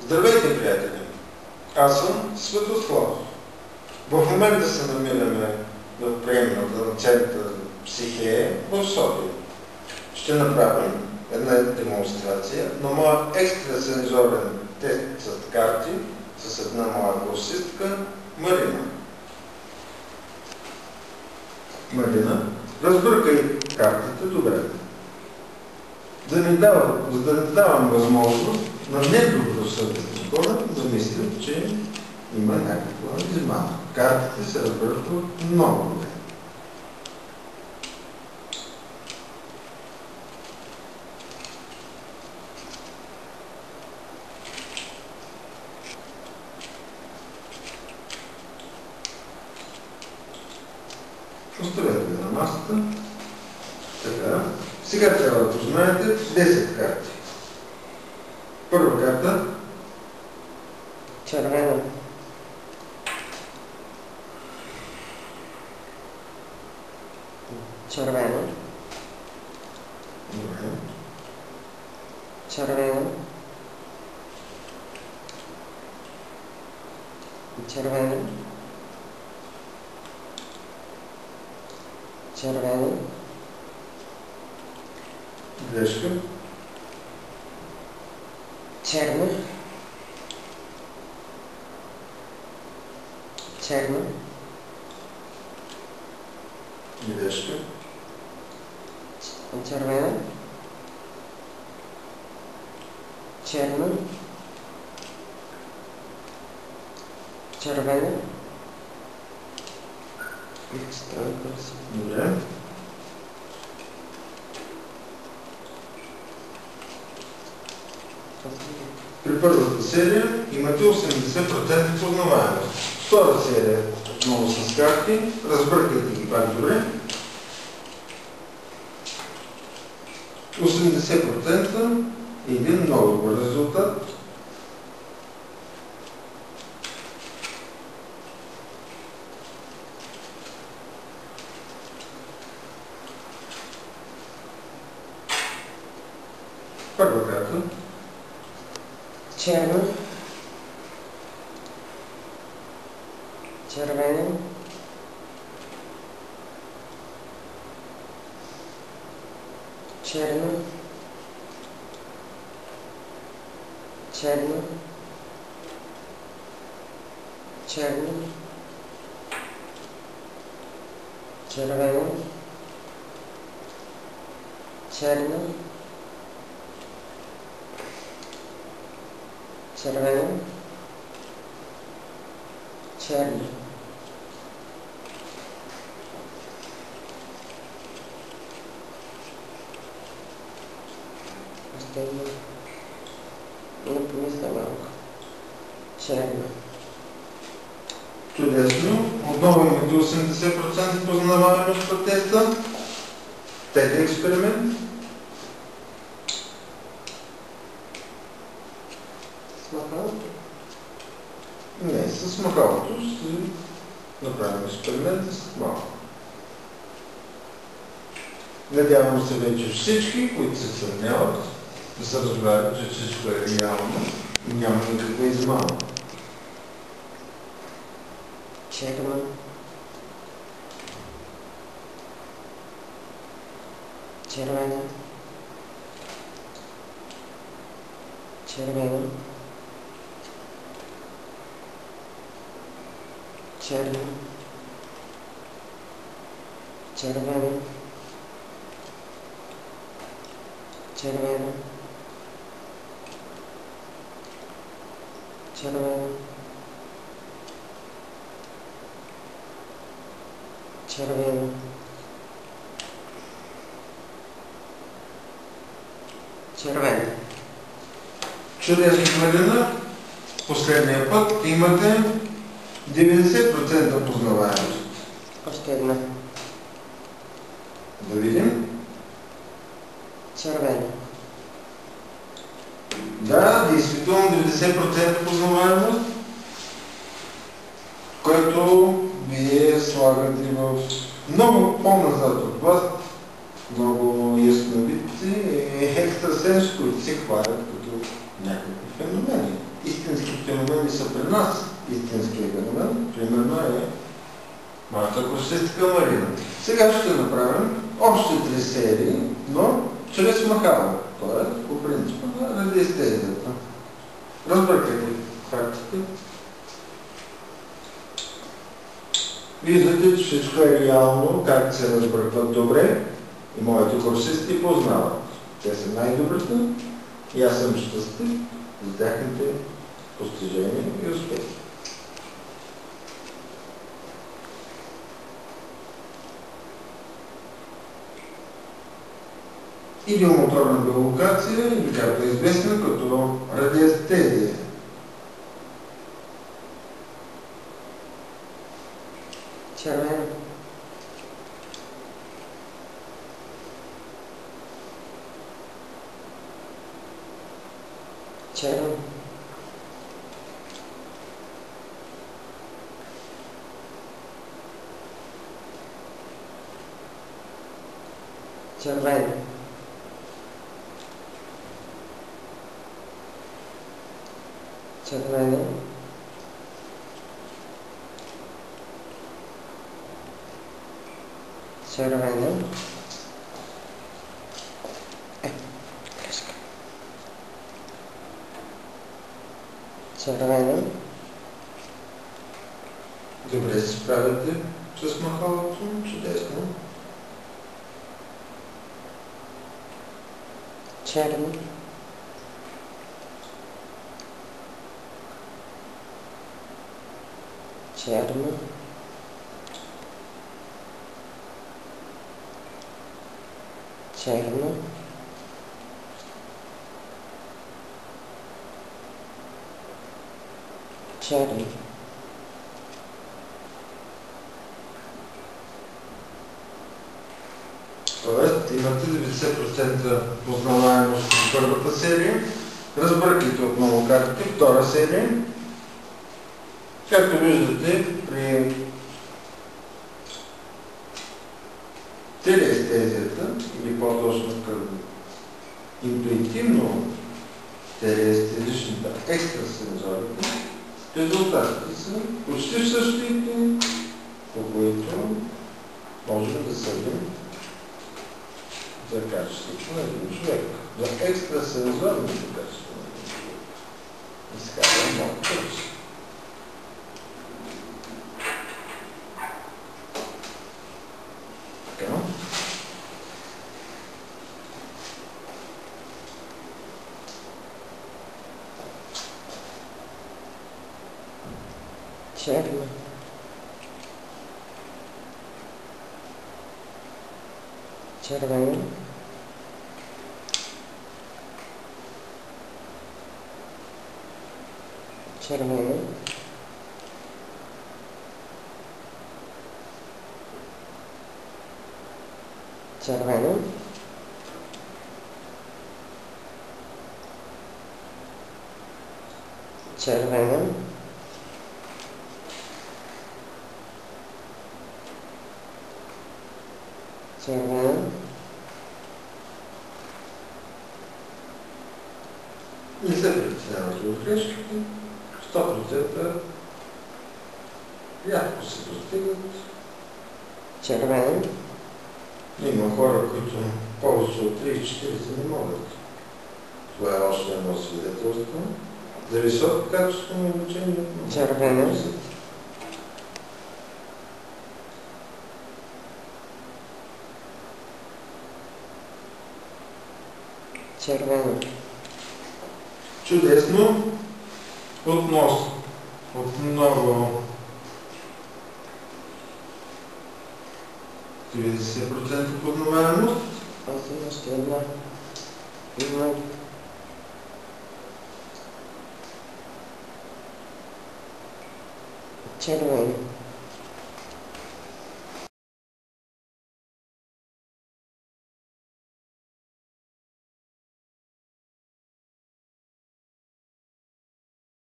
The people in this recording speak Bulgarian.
Здравейте, приятели! Аз съм Светослав. В момента се намираме в приемната на център Психея в София. Ще направим една демонстрация на моя екстрасензорен тест с карти с една моя курсистка Марина. Марина, разбъркай картите добре. За да не давам възможност на недобросъвестни хора да мислят, че има някаква измама. Картите се разбъркват много добре. Оставете на масата. Така. Сега трябва да познаете 10 карти. Първа карта. Червена. Червена. Добре. Червена. Червена. Червена. Грешка. Черна. Черна. Грешка. Червена. Черна. Червена. Добре. При първата серия имате 80% познаваемост. Втора серия отново с карти. Разбъркайте ги пак добре. 80% и един много добър резултат. Първа карта. Черна. Червена. Черна. Черна. Черна. Червена. Черна. Червена. Черна. Не помисля малко. Черна. Чудесно. Отново имате 80% познаваемост по теста. Трети експеримент. Махалото? Не, с махалото ще направим експеримент с малко. Надявам се вече всички, които се съмняват, да се разберат, че всичко е реално и няма никаква измама. Черна. Червена. Червена. Черна. Червена. Червена. Червена. Червена. Червена. Чудесно, Марина. Последния път имате 90% познаваемост. Още една. Да видим. Червена. Да, действително 90% познаваемост, което вие слагате в много по-назад от вас, много ясновидци и екстрасенс, които се хвалят като някакви феномени. И са при нас истинския феномен, примерно е моята курсистка Марина. Сега ще направим още 3 серии, но чрез махало, т.е. по принципа на радиестезията. Разбъркайте фактите. Виждате, че всичко е реално, как се разбъркват добре и моите курсисти познават. Те са най-добрите и аз съм щастлив за тяхните постижения и успехи. Идиомоторна биолокация, или както е известна като радиестезия. Червено. Червено. Червено. Червено. Червено. Грешка. Червено. Добре се справяте с махалото, чудесно. Черно. Черно. Черно. Черно. Тоест, имате 90% познаваемост в първата серия. Разбъркайте отново картите, втора серия. Както виждате, при телеестезията, или по-точно към интуитивно телеестезичната екстрасензорика, резултатите са почти същите, по които можем да съдим за качеството на един човек. За екстрасензорното качество на един човек. Изказвам много бързо. Така. Черно. Червено. Червено. Червено. Червено. Червено. Не се притеснявате от грешките. 100% рядко се достигат. Червено. Има хора, които повече от 30-40 не могат. Това е още едно свидетелство за високо качество на обучение. Червено. Червено. Чудесно. Отново 90% познаваемост. Още една. Има. Червено.